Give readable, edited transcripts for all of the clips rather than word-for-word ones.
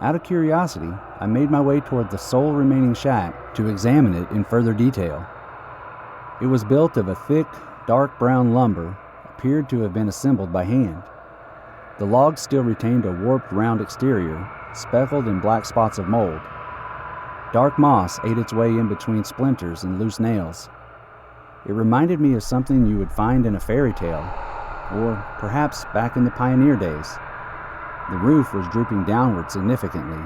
Out of curiosity, I made my way toward the sole remaining shack to examine it in further detail. It was built of a thick, dark brown lumber, appeared to have been assembled by hand. The logs still retained a warped round exterior, speckled in black spots of mold. Dark moss ate its way in between splinters and loose nails. It reminded me of something you would find in a fairy tale, or perhaps back in the pioneer days. The roof was drooping downward significantly,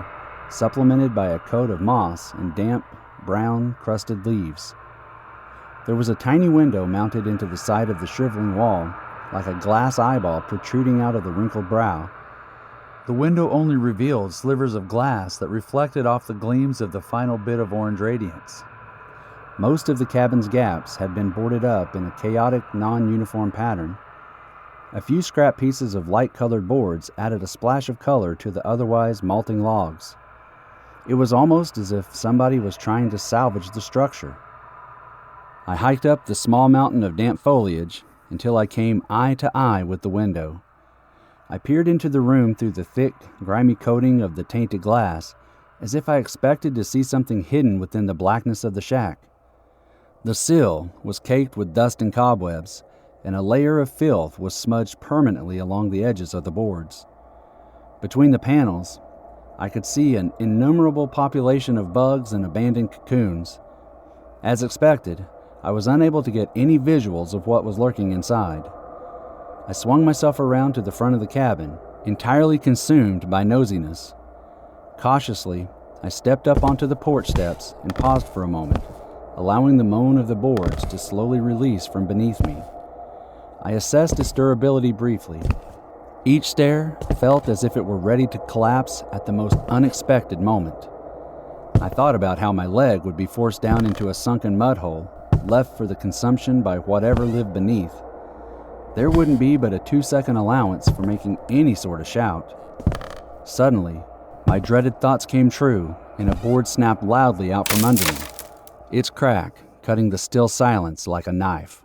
supplemented by a coat of moss and damp, brown, crusted leaves. There was a tiny window mounted into the side of the shriveling wall, like a glass eyeball protruding out of the wrinkled brow. The window only revealed slivers of glass that reflected off the gleams of the final bit of orange radiance. Most of the cabin's gaps had been boarded up in a chaotic, non-uniform pattern. A few scrap pieces of light-colored boards added a splash of color to the otherwise molting logs. It was almost as if somebody was trying to salvage the structure. I hiked up the small mountain of damp foliage until I came eye to eye with the window. I peered into the room through the thick, grimy coating of the tainted glass, as if I expected to see something hidden within the blackness of the shack. The sill was caked with dust and cobwebs, and a layer of filth was smudged permanently along the edges of the boards. Between the panels, I could see an innumerable population of bugs and abandoned cocoons. As expected, I was unable to get any visuals of what was lurking inside. I swung myself around to the front of the cabin, entirely consumed by nosiness. Cautiously, I stepped up onto the porch steps and paused for a moment, allowing the moan of the boards to slowly release from beneath me. I assessed its durability briefly. Each stair felt as if it were ready to collapse at the most unexpected moment. I thought about how my leg would be forced down into a sunken mud hole, left for the consumption by whatever lived beneath. There wouldn't be but a 2-second allowance for making any sort of shout. Suddenly, my dreaded thoughts came true, and a board snapped loudly out from under me, its crack cutting the still silence like a knife.